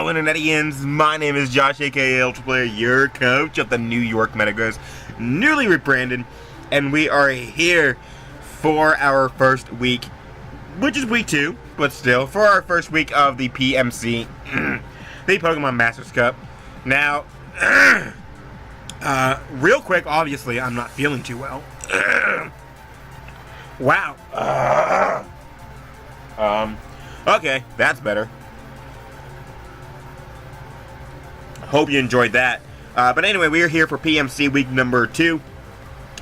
Hello Internetians, my name is Josh aka ultraplayer, your coach of the new York Metagross, newly rebranded, and we are here for our first week, which is week 2, but still, for our first week of the PMC, the Pokemon Masters Cup. Now, real quick, obviously, I'm not feeling too well. Wow. Okay, that's better. Hope you enjoyed that. But anyway, we are here for PMC week number 2,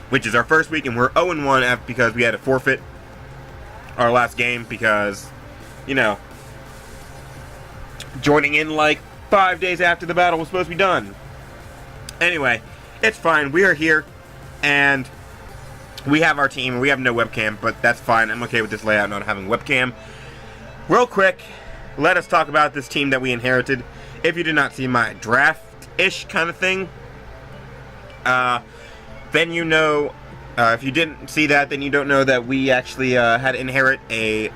which is our first week, and we're 0-1 because we had to forfeit our last game because, you know, joining in like 5 days after the battle was supposed to be done. Anyway, it's fine. We are here, and we have our team, and we have no webcam, but that's fine. I'm okay with this layout not having webcam. Real quick, let us talk about this team that we inherited. If you did not see my draft-ish kind of thing, then you know, if you didn't see that, then you don't know that we actually had to inherit a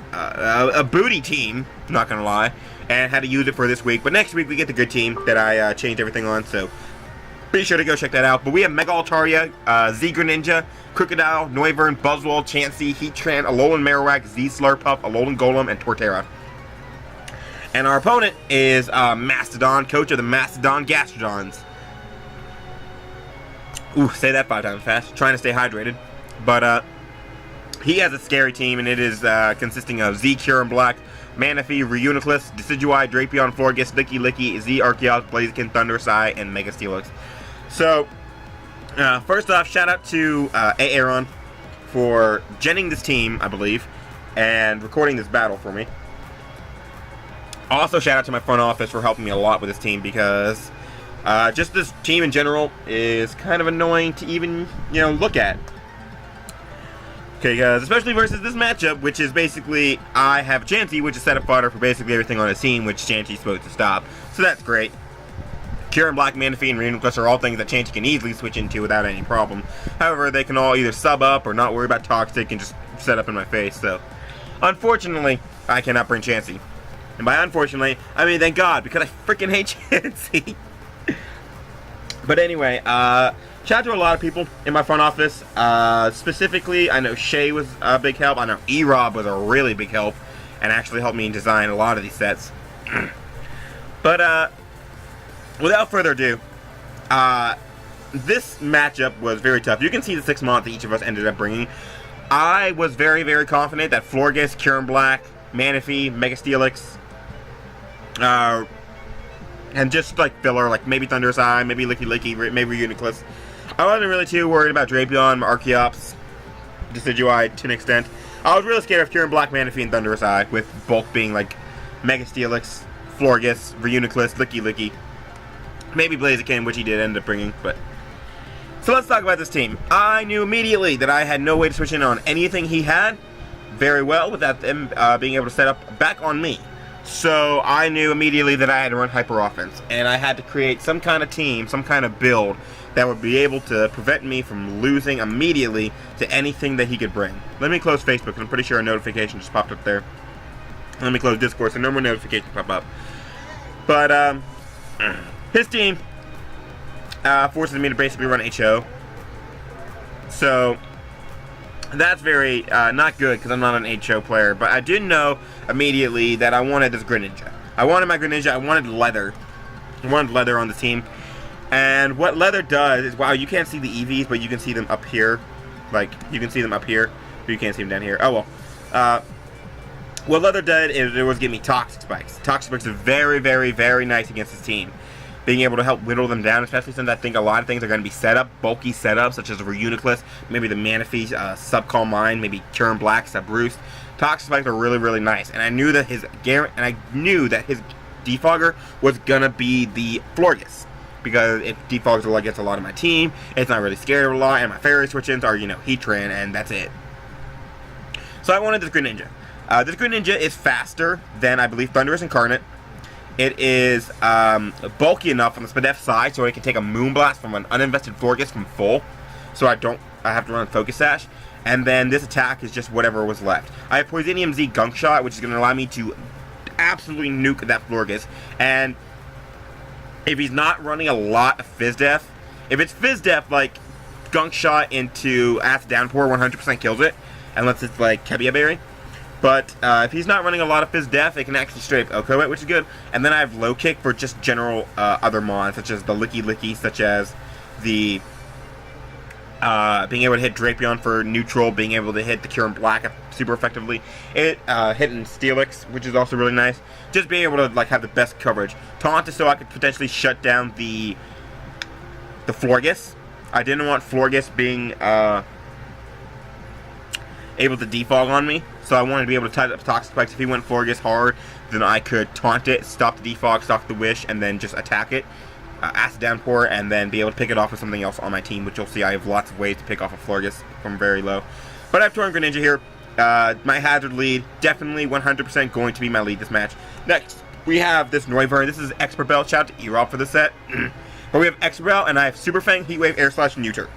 booty team, not gonna lie, and had to use it for this week. But next week we get the good team that I changed everything on, so be sure to go check that out. But we have Mega Altaria, Z-Greninja, Krookodile, Noivern, Buzzwole, Chansey, Heatran, Alolan Marowak, Z-Slurpuff, Alolan Golem, and Torterra. And our opponent is Mastodon, coach of the Mastodon Gastrodons. Ooh, say that 5 times fast. Trying to stay hydrated. But he has a scary team, and it is consisting of Z, Kyurem Black, Manaphy, Reuniclus, Decidueye, Drapion, Florges, Licky, Z, Arceus, Blaziken, Thunderous, and Mega Steelix. So, first off, shout out to Aaron for genning this team, I believe, and recording this battle for me. Also, shout out to my front office for helping me a lot with this team because just this team in general is kind of annoying to even, you know, look at. Okay, guys, especially versus this matchup, which is basically I have Chansey, which is set up fodder for basically everything on his team, which Chansey's supposed to stop. So that's great. Kyurem Black, Manaphy, and Reuniclus are all things that Chansey can easily switch into without any problem. However, they can all either sub up or not worry about Toxic and just set up in my face. So, unfortunately, I cannot bring Chansey. And by unfortunately, I mean thank God, because I freaking hate Chansey. But anyway, shout out to a lot of people in my front office. Specifically, I know Shay was a big help. I know E-Rob was a really big help and actually helped me design a lot of these sets. But without further ado, this matchup was very tough. You can see the 6 mods that each of us ended up bringing. I was very, very confident that Florges, Kyurem Black, Manaphy, Mega Steelix, and just like filler, like maybe Thunderous, maybe Licky, maybe Reuniclus. I wasn't really too worried about Drapion, Arceus, Decidueye to an extent. I was really scared of Kyurem Black, Manaphy, and Thunderous, with bulk being like Mega Steelix, Florges, Reuniclus, Licky, maybe Blaziken, which he did end up bringing. But so let's talk about this team. I knew immediately that I had no way to switch in on anything he had very well without them being able to set up back on me. So I knew immediately that I had to run hyper offense, and I had to create some kind of team, some kind of build that would be able to prevent me from losing immediately to anything that he could bring. Let me close Facebook, because I'm pretty sure a notification just popped up there. Let me close Discord so no more notifications pop up. But his team forces me to basically run HO. So that's very not good because I'm not an HO player, but I did know immediately that I wanted this Greninja. I wanted my Greninja, I wanted leather. I wanted leather on the team. And what leather does is, wow, you can't see the EVs, but you can see them up here. Like, you can see them up here, but you can't see them down here. Oh, well. What leather did is it was give me Toxic Spikes. Toxic Spikes are very, very, very nice against this team. Being able to help whittle them down, especially since I think a lot of things are going to be set up, bulky setups, such as a Reuniclus, maybe the Manaphy, Subcall Mine, maybe Kyurem Black, Subroost. Toxic Spikes are really, really nice, and I knew that his defogger was gonna be the Florges, because it defogs a lot against a lot of my team. It's not really scared of a lot, and my fairy switch-ins are, you know, Heatran, and that's it. So I wanted this Greninja. This Greninja is faster than, I believe, Thundurus Incarnate. It is bulky enough on the Spadef side so it can take a Moonblast from an uninvested Florges from full. So I have to run Focus Sash. And then this attack is just whatever was left. I have Poisonium Z Gunk Shot, which is going to allow me to absolutely nuke that Florges. And if he's not running a lot of Fizz Def, if it's Fizz Def, like, Gunk Shot into Acid Downpour 100% kills it, unless it's, like, Kebia Berry. But if he's not running a lot of Fizz Def, it can actually straight up Oko it, which is good. And then I have Low Kick for just general other mons, such as the Licky Licky, such as the being able to hit Drapion for neutral, being able to hit the Cure in Black super effectively, hitting Steelix, which is also really nice. Just being able to like have the best coverage. Taunt is so I could potentially shut down the Florges. I didn't want Florges being able to defog on me, so I wanted to be able to tie up Toxic Spikes. If he went Florges hard, then I could taunt it, stop the defog, stop the wish, and then just attack it. Acid Downpour, and then be able to pick it off with something else on my team, which you'll see I have lots of ways to pick off a Florges from very low. But I have Torn Greninja here. My hazard lead, definitely 100% going to be my lead this match. Next, we have this Noivern. This is Expert Bell. Shout out to Erop for the set. But we have Expert Bell, and I have Super Fang, Heat Wave, Air Slash, and Neuter.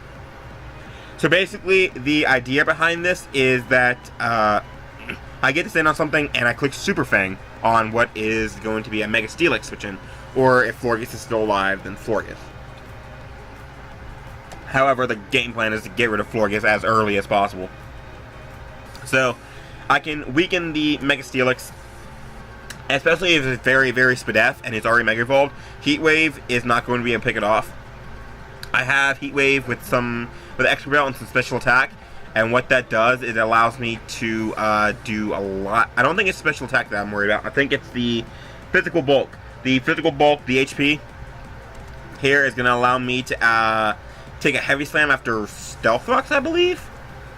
So basically, the idea behind this is that I get to stand on something, and I click Super Fang on what is going to be a Mega Steelix switch in. Or if Florges is still alive, then Florges. However, the game plan is to get rid of Florges as early as possible. So, I can weaken the Mega Steelix, especially if it's very, very Spadef and it's already Mega Evolved. Heat Wave is not going to be able to pick it off. I have Heat Wave with Expert Belt and some special attack, and what that does is it allows me to do a lot. I don't think it's special attack that I'm worried about. I think it's the physical bulk. The physical bulk, the HP, here is going to allow me to take a Heavy Slam after Stealth Rocks, I believe,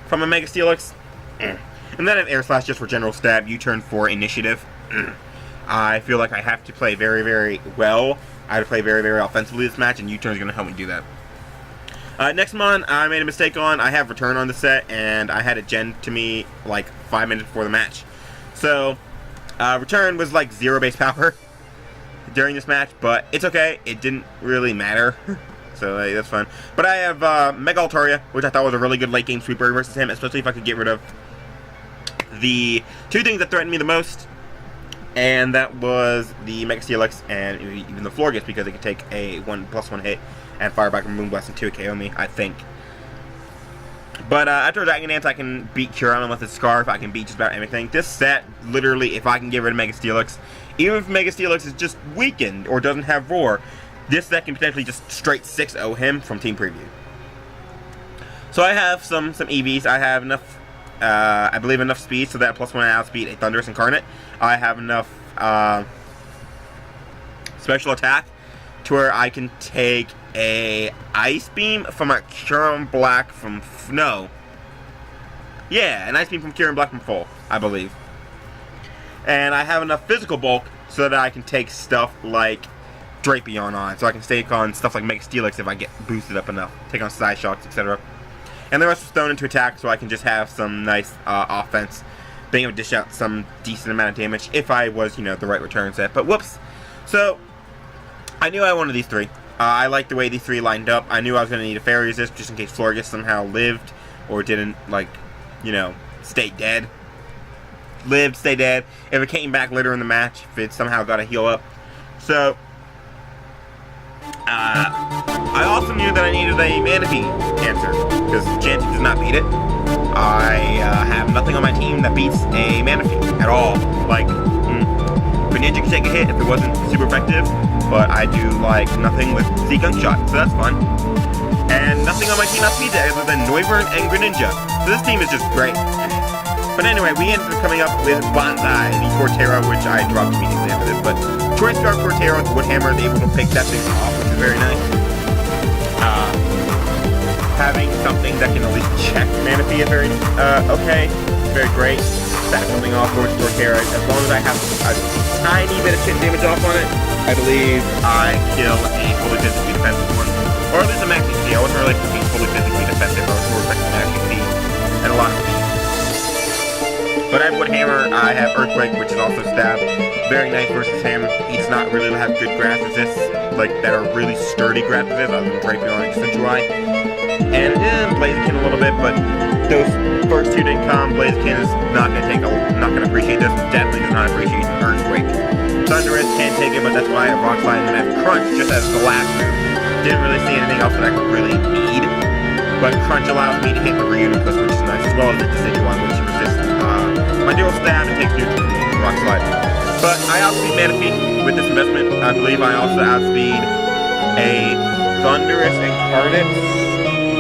from a Mega Steelix. And then I have Air Slash just for general stab, U-turn for initiative. I feel like I have to play very, very well. I have to play very, very offensively this match, and U-turn is going to help me do that. Next mon, I made a mistake on. I have Return on the set, and I had it gen to me like 5 minutes before the match. So, Return was like 0 base power during this match, but it's okay. It didn't really matter. So that's fun. But I have Mega Altaria, which I thought was a really good late game sweeper versus him, especially if I could get rid of the two things that threatened me the most. And that was the Mega Steelix and even the Florges, because it could take a 1+1 hit and fire back from Moonblast and 2 KO me, I think. But after Dragon Dance, I can beat Curon with a Scarf. I can beat just about anything. This set, literally, if I can get rid of Mega Steelix, even if Mega Steelix is just weakened or doesn't have Roar, this set can potentially just straight 6-0 him from Team Preview. So I have some EVs. I have enough, I believe enough speed so that +1 outspeed a Thundurus Incarnate. I have enough special attack to where I can take a Ice Beam from a Curon Black from an Ice Beam from Curon Black from Full, I believe. And I have enough physical bulk so that I can take stuff like Drapion on, so I can take on stuff like Mega Steelix if I get boosted up enough, take on Side Shocks, etc. And the rest was thrown into attack, so I can just have some nice offense, being able to dish out some decent amount of damage if I was, the right return set. But whoops. So, I knew I wanted these three. I liked the way these three lined up. I knew I was going to need a Fairy Resist just in case Florges somehow lived or didn't, stay dead. Lived, stay dead. If it came back later in the match, if it somehow got a heal up. So, I also knew that I needed a Manaphy answer, because Chanty does not beat it. I have nothing on my team that beats a Manaphy at all. Greninja can take a hit if it wasn't super effective, but I do nothing with Z-Gunk Shot, so that's fun. And nothing on my team outspeeds it other than Noivern and Greninja. So this team is just great. But anyway, we ended up coming up with Bonsai, the Torterra, which I dropped immediately after this. But Choice Scarf Torterra with Woodhammer is able to pick that thing off, which is very nice. Having something that can at least check Manaphy is very okay. Very great. Back something off towards Torterra. As long as I have a tiny bit of chip damage off on it, I believe I kill a fully physically defensive one. Or at least a max HP. I wasn't really being fully physically defensive. I was more effective max HP. And a lot of speed. But I have Woodhammer, I have Earthquake, which is also stab. Very nice versus him. He does not really have good grass resists, that are really sturdy grass resists, other than Drapion and Accentuate. And Blaziken a little bit, but those first two didn't come. Blaziken is not gonna appreciate this. Definitely does not appreciate Earthquake. So Thundurus can take it, but that's why I have Rock Slide, and then I have Crunch just as the last move. Didn't really see anything else that I could really need, but Crunch allows me to hit the Reuniclus, which is nice, as well as the Decidueye, which resists my dual stab and takes neutral from Rock Slide. But I outspeed Manaphy with this investment. I believe I also outspeed a Thundurus Incarnate,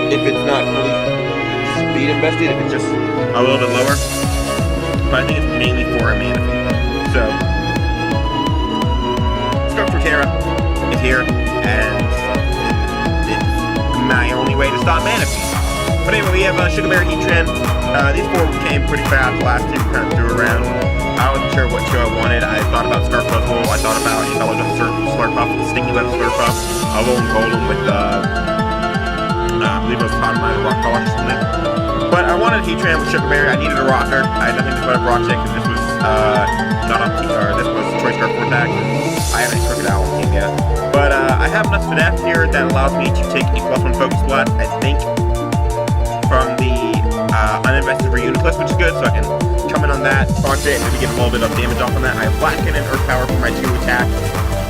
if it's not fully speed invested, if it's just a little bit lower. But I think it's mainly for a Manaphy. So, Terra is here, and it's my only way to stop Manaphy. But anyway, we have Sugar Berry, Heatran. These four came pretty fast. The last two kind of threw around. I wasn't sure what show I wanted. I thought about Scarf Puzzle. I thought about Slurpuff, Sticky Web Slurpuff, a Alolan Golem with I believe it was Phantombass Rock Polish or something. But I wanted Heatran with Sugar Berry. I needed a rocker. I had nothing to put up Rock Shake because this was not on this was Choice Scarf Vortex. I haven't Krookodiles on team yet. But I have enough FNAF here that allows me to take a +1 Focus Blast, I think, from the uninvested Reuniclus, which is good, so I can come in on that, launch it, and maybe get a little bit of damage off on that. I have Flash Cannon and Earth Power for my 2 attacks.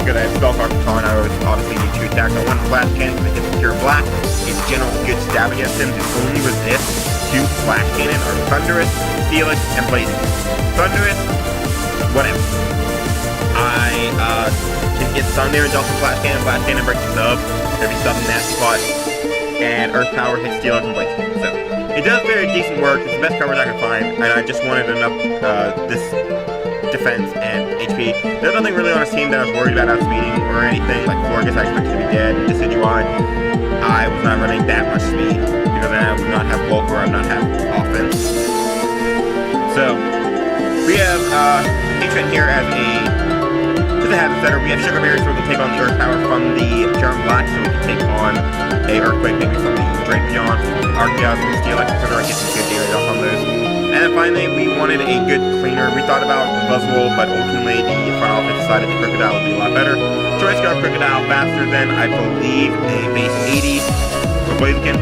Because I have Spellcraft Baton, I would obviously need 2 attacks. I want Flash Cannon because it hits Pure Black. It's generally good stab against him. His only resist to Flash Cannon are Thundurus, Felix, and Blazing. Thundurus, whatever. I can get Sun there and Delta Flash Cannon breaks the sub, there'd be stuff in that spot, and Earth Power hits Steelix and Blazing. So, it does very decent work, it's the best coverage I could find, and I just wanted enough, this defense and HP. There's nothing really on his team that I was worried about outspeeding or anything, like Florges I expected to be dead, and Decidueye, I was not running that much speed, because then I would not have bulk or I would not have offense. So, we have, Heatran here as a habit setter. We have Sugar Berry, so we can take on the Earth Power from the Pure Black, so we can take on a Earthquake, maybe from the Drapion, Arahpthos, and Steelix, etc. Get some good damage off on those. And then finally, we wanted a good cleaner. We thought about Buzzwole, but ultimately the front office decided the Krookodile would be a lot better. Choice Scarf Krookodile faster than, I believe, a base 80 for Blaziken.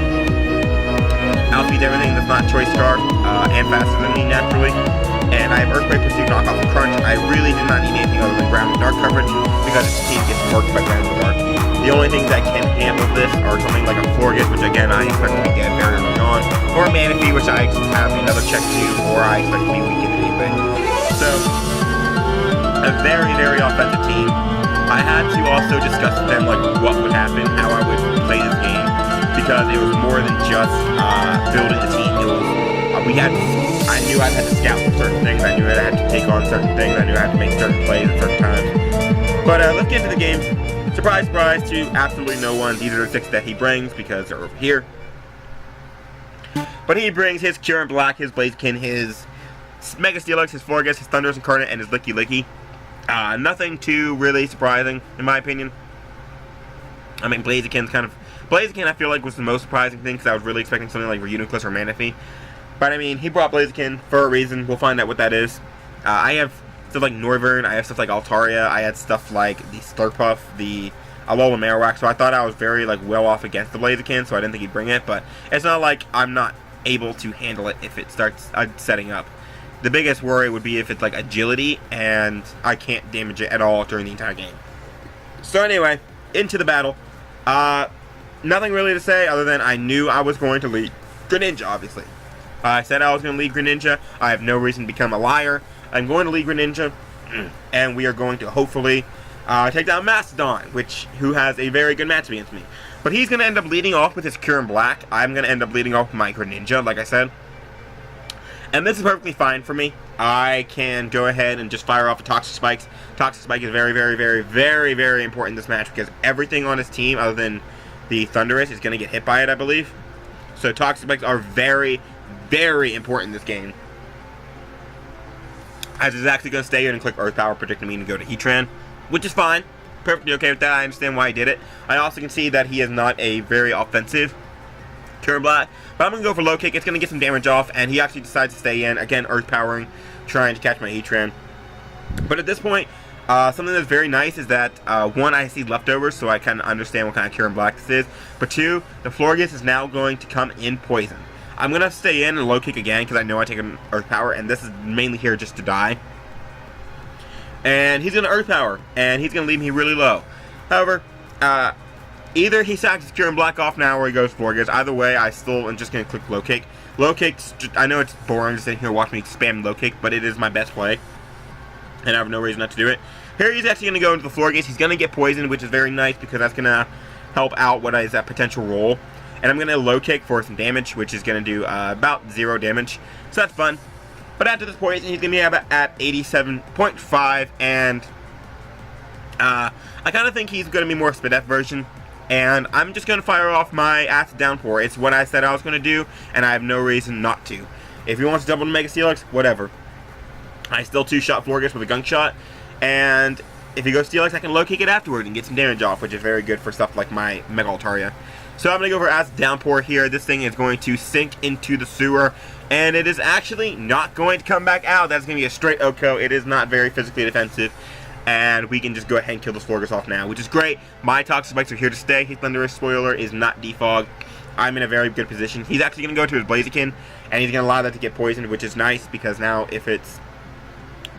Outspeeds everything that's not Choice Scarf, and faster than me, naturally. And I have Earthquake Pursuit, Knock Off, and Crunch. I really did not need anything other than Ground and Dark coverage, because this team gets worked by Ground and Dark. The only things that can handle this are something like a Florges, which again I expect to be dead very early on, or a Manaphy, which I have another check to, or I expect to be weakened anyway. So, a very, very offensive team. I had to also discuss with them like what would happen, how I would play this game, because it was more than just building the team. It was I knew I had to scout for certain things. I knew I had to take on certain things. I knew I had to make certain plays at certain times. But let's get into the game. Surprise, surprise to absolutely no one. These are the 6 that he brings because they're over here. But he brings his Current Black, his Blaziken, his Mega Steelix, his Florges, his Thundurus Incarnate, and his Licky Licky. Nothing too really surprising, in my opinion. I mean, Blaziken, I feel like was the most surprising thing because I was really expecting something like Reuniclus or Manaphy. But I mean, he brought Blaziken for a reason. We'll find out what that is. I have stuff like Noivern, I have stuff like Altaria, I had stuff like the Slurpuff, the Alolan Marowak, so I thought I was very well off against the Blaziken, so I didn't think he'd bring it, but it's not like I'm not able to handle it if it starts setting up. The biggest worry would be if it's like Agility, and I can't damage it at all during the entire game. So anyway, into the battle. Nothing really to say other than I knew I was going to lead Greninja, obviously. I said I was going to lead Greninja. I have no reason to become a liar. I'm going to lead Greninja, and we are going to hopefully take down Mastodon, who has a very good match against me. But he's going to end up leading off with his Current Black. I'm going to end up leading off with my Greninja, like I said. And this is perfectly fine for me. I can go ahead and just fire off a Toxic Spikes. Toxic Spike is very, very, very, very, very important in this match because everything on his team, other than the Thundurus, is going to get hit by it, I believe. So Toxic Spikes are very, very important in this game. I was actually going to stay here and click Earth Power, predicting me to go to Heatran, which is fine. Perfectly okay with that. I understand why he did it. I also can see that he is not a very offensive Current Black, but I'm going to go for Low Kick. It's going to get some damage off, and he actually decides to stay in. Again, Earth Powering, trying to catch my Heatran. But at this point, something that's very nice is that, 1, I see leftovers, so I kind of understand what kind of Current Black this is. But 2, the Florges is now going to come in poison. I'm going to stay in and Low Kick again because I know I take an Earth Power, and this is mainly here just to die. And he's going to Earth Power, and he's going to leave me really low. However, either he sacks his Cure and Black off now or he goes Florges. Either way, I still am just going to click Low Kick. Low Kick's, I know it's boring to sit here and watch me spam Low Kick, but it is my best play. And I have no reason not to do it. Here he's actually going to go into the Florges. He's going to get poisoned, which is very nice because that's going to help out what is that potential roll. And I'm going to Low Kick for some damage, which is going to do about 0 damage. So that's fun. But after this poison, he's going to be at 87.5. And I kind of think he's going to be more Spadef version. And I'm just going to fire off my Acid Downpour. It's what I said I was going to do, and I have no reason not to. If he wants to double the Mega Steelix, whatever. I still 2-shot Florges with a Gunk Shot, and if he goes Steelix, I can Low Kick it afterward and get some damage off, which is very good for stuff like my Mega Altaria. So I'm going to go for Acid Downpour here. This thing is going to sink into the sewer, and it is actually not going to come back out. That's going to be a straight OHKO. It is not very physically defensive. And we can just go ahead and kill the Florges off now, which is great. My Toxic Spikes are here to stay. His Thundurus spoiler is not defogged. I'm in a very good position. He's actually going to go to his Blaziken, and he's going to allow that to get poisoned, which is nice, because now if it's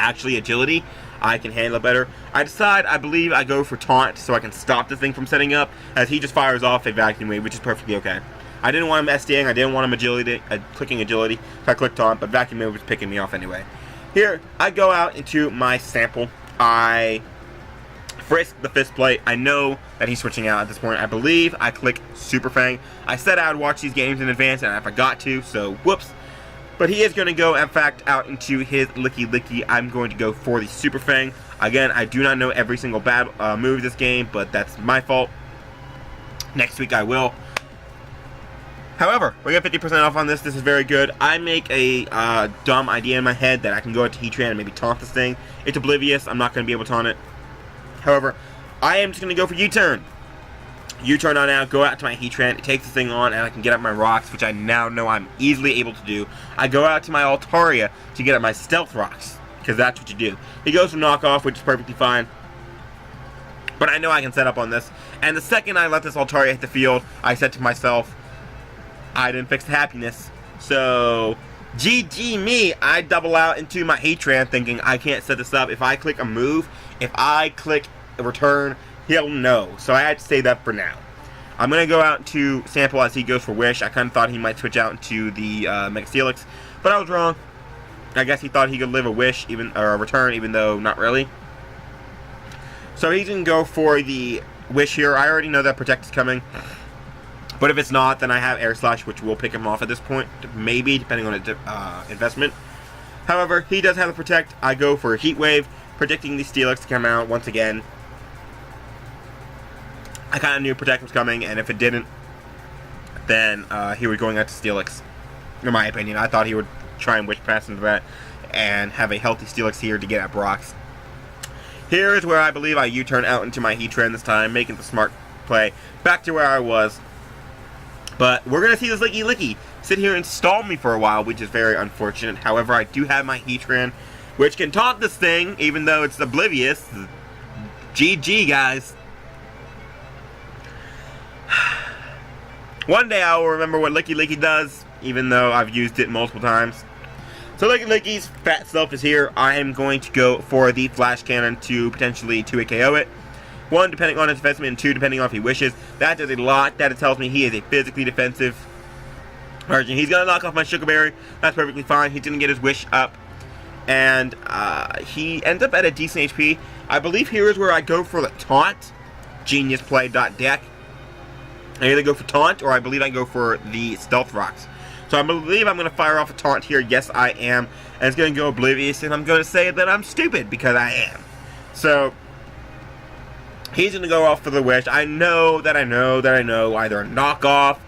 actually Agility, I can handle it better. I believe I go for Taunt, so I can stop the thing from setting up, as he just fires off a Vacuum Wave, which is perfectly okay. I didn't want him SDing, I didn't want him Agility, clicking Agility, so I clicked Taunt, but Vacuum Wave was picking me off anyway. Here, I go out into my sample. I frisk the Fist Plate. I know that he's switching out at this point. I believe I click Super Fang. I said I would watch these games in advance, and I forgot to, so whoops. But he is going to go, in fact, out into his Licky Licky. I'm going to go for the Super Fang. Again, I do not know every single bad move this game, but that's my fault. Next week I will. However, we got 50% off on this. This is very good. I make a dumb idea in my head that I can go into Heatran and maybe taunt this thing. It's oblivious. I'm not going to be able to taunt it. However, I am just going to go for U-turn. U-turn on out, go out to my Heatran. It takes this thing on, and I can get up my rocks, which I now know I'm easily able to do. I go out to my Altaria to get up my Stealth Rocks, because that's what you do. He goes for knockoff, which is perfectly fine. But I know I can set up on this. And the second I let this Altaria hit the field, I said to myself, I didn't fix the happiness. So, GG me. I double out into my Heatran thinking I can't set this up. If I click a move, if I click a return, he'll know. So I had to save that for now. I'm going to go out to sample as he goes for Wish. I kind of thought he might switch out into the Mega Steelix, but I was wrong. I guess he thought he could live a Wish, or a return, even though not really. So he's going to go for the Wish here. I already know that Protect is coming. But if it's not, then I have Air Slash, which will pick him off at this point. Maybe, depending on investment. However, he does have a Protect. I go for a Heat Wave, predicting the Steelix to come out once again. I kind of knew Protect was coming, and if it didn't, then he would going out to Steelix. In my opinion, I thought he would try and Wish Pass into that and have a healthy Steelix here to get at Brock's. Here is where I believe I U-turn out into my Heatran this time, making the smart play back to where I was. But we're going to see this Licky Licky sit here and stall me for a while, which is very unfortunate. However, I do have my Heatran, which can taunt this thing, even though it's oblivious. GG, guys. One day I will remember what Licky Licky does, even though I've used it multiple times. So Licky Licky's fat self is here. I am going to go for the Flash Cannon to potentially 2-hit KO it. 1, depending on his investment, and 2, depending on if he wishes. That does a lot. That tells me he is a physically defensive version. He's going to knock off my Sugar Berry. That's perfectly fine. He's going to get his Wish up. And he ends up at a decent HP. I believe here is where I go for the Taunt. Genius play. Deck. I either go for Taunt, or I believe I go for the Stealth Rocks. So I believe I'm going to fire off a Taunt here. Yes, I am. And it's going to go Oblivious, and I'm going to say that I'm stupid, because I am. So he's going to go off for the Wish. I know either a knockoff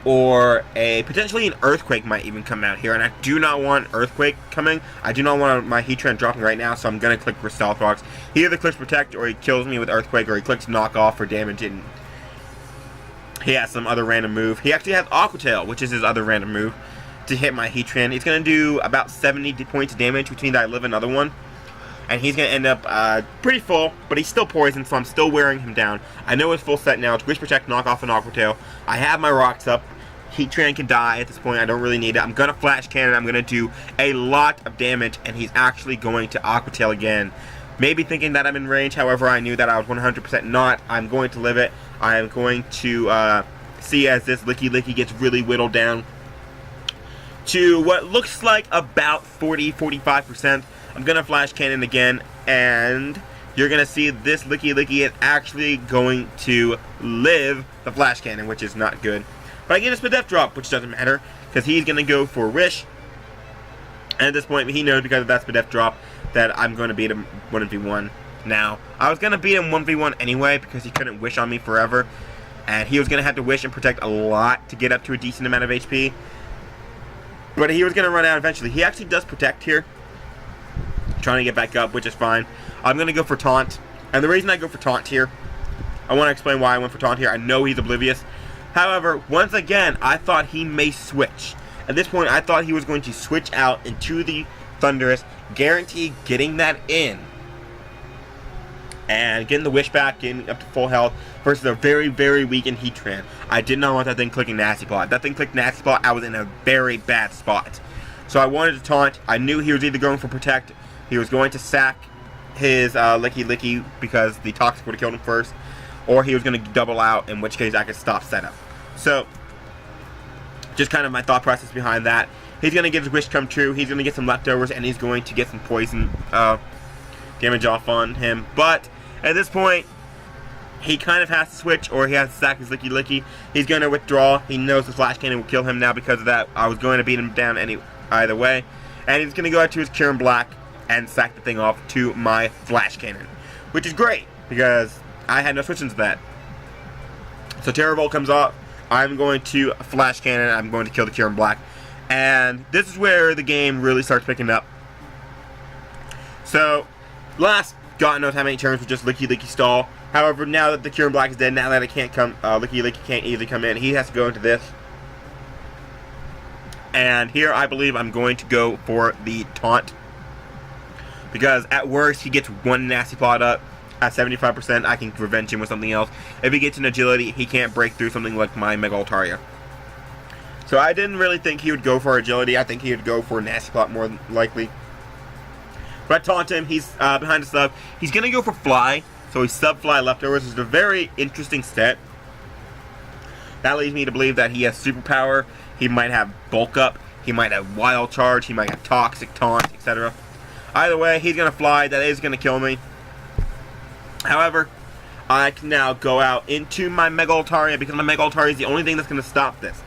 or potentially an Earthquake might even come out here. And I do not want Earthquake coming. I do not want my Heatran dropping right now, so I'm going to click for Stealth Rocks. He either clicks Protect, or he kills me with Earthquake, or he clicks knockoff for damage, and he has some other random move. He actually has Aqua Tail, which is his other random move, to hit my Heatran. He's going to do about 70 points of damage, which means I live another one. And he's going to end up pretty full, but he's still poisoned, so I'm still wearing him down. I know it's full set now. It's Wish Protect, Knock Off, and Aqua Tail. I have my rocks up. Heatran can die at this point. I don't really need it. I'm going to Flash Cannon. I'm going to do a lot of damage, and he's actually going to Aqua Tail again. maybe thinking that I'm in range. However, I knew that I was 100% not. I'm going to live it. I am going to see as this Licky gets really whittled down to what looks like about 40-45%. I'm going to Flash Cannon again, and you're going to see this Licky is actually going to live the Flash Cannon, which is not good. But I get a Spadef drop, which doesn't matter, because he's going to go for Wish. And at this point, he knows because of that Spadef drop that I'm going to beat him 1v1 now. I was going to beat him 1v1 anyway, because he couldn't Wish on me forever. And he was going to have to Wish and Protect a lot to get up to a decent amount of HP. But he was going to run out eventually. He actually does Protect here, trying to get back up, which is fine. I'm going to go for Taunt. And the reason I go for Taunt here, I want to explain why I went for Taunt here. I know he's oblivious. However, once again, I thought he may switch. At this point, I thought he was going to switch out into the Thundurus, guarantee getting that in, and getting the Wish back, getting up to full health, versus a very, very weakened Heatran. I did not want that thing clicking Nasty Plot. If that thing clicked Nasty Plot, I was in a very bad spot. So I wanted to Taunt. I knew he was either going for Protect, he was going to sack his Licky because the Toxic would have killed him first, or he was going to double out, in which case I could stop setup. So, just kind of my thought process behind that. He's going to get his wish come true, he's going to get some leftovers, and he's going to get some poison damage off on him. But, at this point, he kind of has to switch, or he has to sack his Licky. He's going to withdraw. He knows the Flash Cannon will kill him now because of that. I was going to beat him down either way. And he's going to go out to his Kieran Black and sack the thing off to my Flash Cannon, which is great because I had no switch into that. So Terravolt comes off. I'm going to Flash Cannon. I'm going to kill the Kieran Black. And this is where the game really starts picking up. So, last God knows how many turns with just Licky stall. However, now that the Kieran Black is dead, now that it can't come, Licky can't easily come in, he has to go into this. And here I believe I'm going to go for the Taunt. Because at worst, he gets one Nasty Plot up. At 75%, I can revenge him with something else. If he gets an Agility, he can't break through something like my Mega Altaria. So I didn't really think he would go for Agility. I think he would go for Nasty Plot more likely. But I taunt him. He's behind the sub. He's going to go for Fly. So he's sub-Fly leftovers. It's a very interesting set. That leads me to believe that he has Superpower. He might have Bulk Up. He might have Wild Charge. He might have Toxic, Taunt, etc. Either way, he's going to Fly. That is going to kill me. However, I can now go out into my Mega Altaria because my Mega Altaria is the only thing that's going to stop this.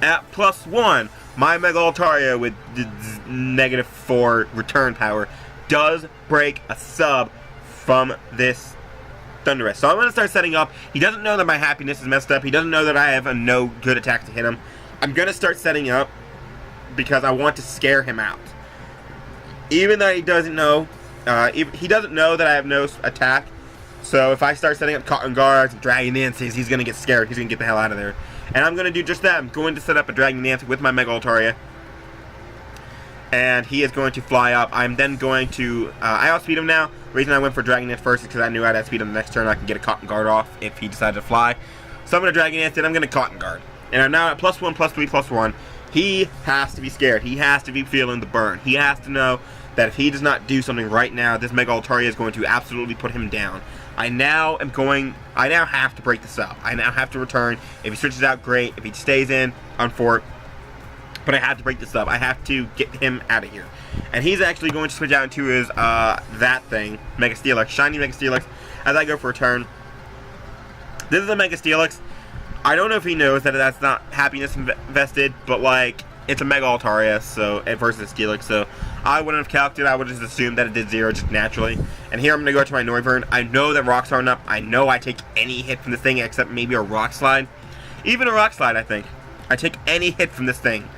At +1, my Mega Altaria with -4 return power does break a sub from this Thundurus. So I'm going to start setting up. He doesn't know that my happiness is messed up. He doesn't know that I have no good attack to hit him. I'm going to start setting up because I want to scare him out. Even though he doesn't know, he doesn't know that I have no attack. So if I start setting up Cotton Guards and Dragon Dances, he's going to get scared. He's going to get the hell out of there. And I'm going to do just that. I'm going to set up a Dragon Dance with my Mega Altaria. And he is going to fly up. I'm then going to... I outspeed him now. The reason I went for Dragon Dance first is because I knew I'd outspeed him the next turn. I can get a Cotton Guard off if he decided to fly. So I'm going to Dragon Dance and I'm going to Cotton Guard. And I'm now at +1, +3, +1. He has to be scared. He has to be feeling the burn. He has to know that if he does not do something right now, this Mega Altaria is going to absolutely put him down. I now have to break this up. I now have to return. If he switches out, great. If he stays in, on fort. But I have to break this up. I have to get him out of here. And he's actually going to switch out into his, that thing, Mega Steelix, Shiny Mega Steelix, as I go for a turn. This is a Mega Steelix. I don't know if he knows that that's not happiness invested, but, like, it's a Mega Altaria, so, versus Steelix, so I wouldn't have calculated. I would have just assumed that it did 0 just naturally. And here I'm going to go to my Noivern. I know that Rocks aren't up. I know I take any hit from this thing except maybe a Rock Slide. Even a Rock Slide, I think. I take any hit from this thing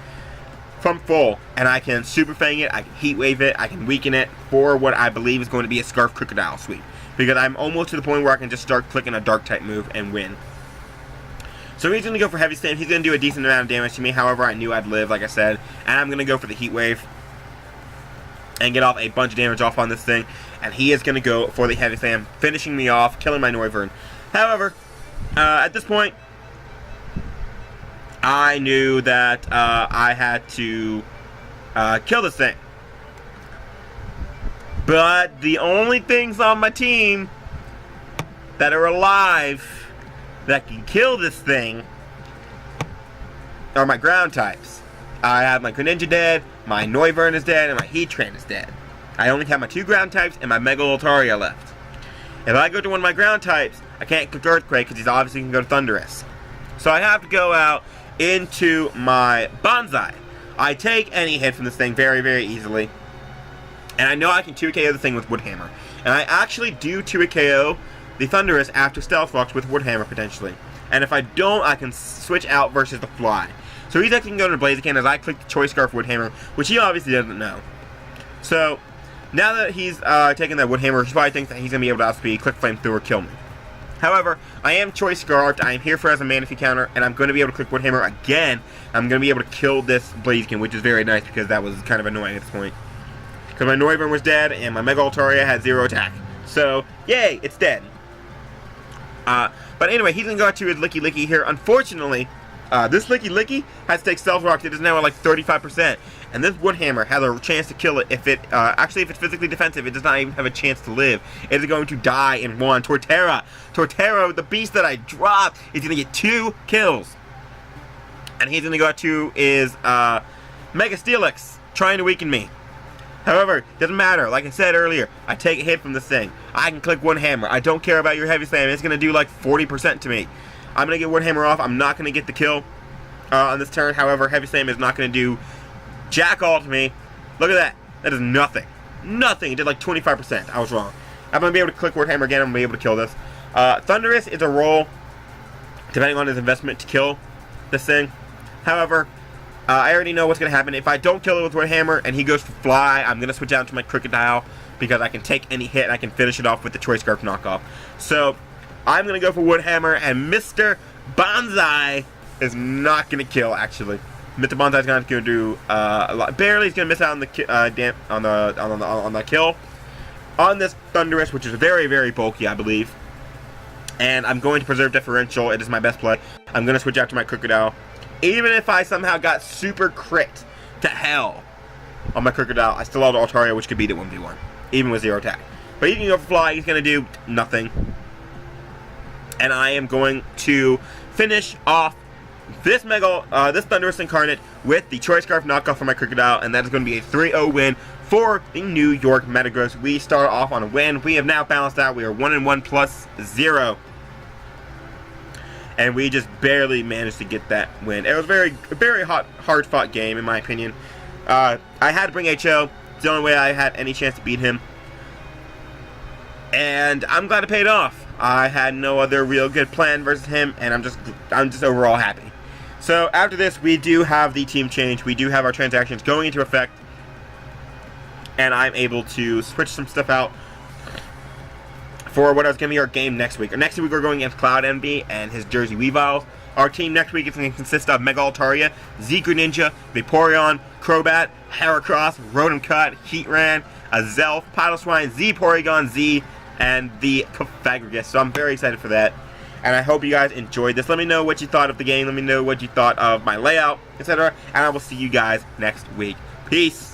from full, and I can Super Fang it, I can Heat Wave it, I can weaken it for what I believe is going to be a Scarf Krookodile sweep. Because I'm almost to the point where I can just start clicking a Dark-type move and win. So he's going to go for Heavy Slam. He's going to do a decent amount of damage to me. However, I knew I'd live, like I said. And I'm going to go for the Heat Wave and get off a bunch of damage off on this thing. And he is going to go for the Heavy Slam, finishing me off, killing my Noivern. However, at this point, I knew that I had to kill this thing. But the only things on my team that are alive that can kill this thing are my ground types. I have my Greninja dead, my Noivern is dead, and my Heatran is dead. I only have my 2 ground types and my Mega Altaria left. If I go to one of my ground types, I can't click Earthquake because he's obviously going to go to Thundurus. So I have to go out into my Bonsai. I take any hit from this thing very, very easily. And I know I can 2-KO the thing with Wood Hammer. And I actually do 2-KO the Thundurus after Stealth Rocks with Wood Hammer potentially. And if I don't, I can switch out versus the Fly. So he's actually going to go to Blaziken as I click the Choice Scarf Wood Hammer, which he obviously doesn't know. So now that he's taken that Wood Hammer, he probably thinks that he's going to be able to outspeed, Click Flamethrower, kill me. However, I am Choice Scarfed, I am here for as a Manaphy counter, and I'm going to be able to click Wood Hammer again. I'm going to be able to kill this Blaziken, which is very nice because that was kind of annoying at this point. Because my Noivern was dead, and my Mega Altaria had 0 attack. So, yay, it's dead. But anyway, he's going to go out to his Licky Licky here. Unfortunately, this Licky Licky has to take Stealth Rocks. It is now at like 35%. And this Wood Hammer has a chance to kill it if it, actually if it's physically defensive, it does not even have a chance to live. It is going to die in 1. Torterra, the beast that I dropped, is going to get 2 kills. And he's going to go out to his, Mega Steelix, trying to weaken me. However, doesn't matter. Like I said earlier, I take a hit from this thing. I can click Wood Hammer. I don't care about your Heavy Slam. It's going to do like 40% to me. I'm going to get Wood Hammer off. I'm not going to get the kill on this turn. However, Heavy Slam is not going to do jack all to me. Look at that. That is nothing. Nothing. It did like 25%. I was wrong. I'm going to be able to click Wood Hammer again. I'm going to be able to kill this. Thundurus is a roll, depending on his investment, to kill this thing. However, I already know what's going to happen. If I don't kill it with Wood Hammer and he goes for Fly, I'm going to switch out to my Krookodile because I can take any hit and I can finish it off with the Choice Scarf knockoff. So, I'm going to go for Wood Hammer, and Mr. Bonsai is not going to kill, actually. Mr. Bonsai is going to do a lot. Barely is going to miss out on the on the kill on this Thundurus, which is very, very bulky, I believe. And I'm going to preserve Differential. It is my best play. I'm going to switch out to my Krookodile. Even if I somehow got super crit to hell on my Krookodile, I still have the Altaria, which could beat it 1v1, even with 0 attack. But he can go for Fly. He's going to do nothing. And I am going to finish off this this Thundurus Incarnate with the Choice Scarf knockoff for my Krookodile, and that is going to be a 3-0 win for the New York Metagross. We start off on a win. We have now balanced out. We are 1-1 plus 0. And we just barely managed to get that win. It was a very hard-fought game, in my opinion. I had to bring HO. It's the only way I had any chance to beat him. And I'm glad it paid off. I had no other real good plan versus him, and I'm just overall happy. So after this, we do have the team change. We do have our transactions going into effect, and I'm able to switch some stuff out for what is going to be our game next week. Next week, we're going against Cloud MB and his Jersey Weaviles. Our team next week is going to consist of Mega Altaria, Z Greninja, Vaporeon, Crobat, Heracross, Rotom Cut, Heatran, Azelf, Pallossands, Z Porygon, Z, and the Pyroars. So I'm very excited for that. And I hope you guys enjoyed this. Let me know what you thought of the game. Let me know what you thought of my layout, etc. And I will see you guys next week. Peace.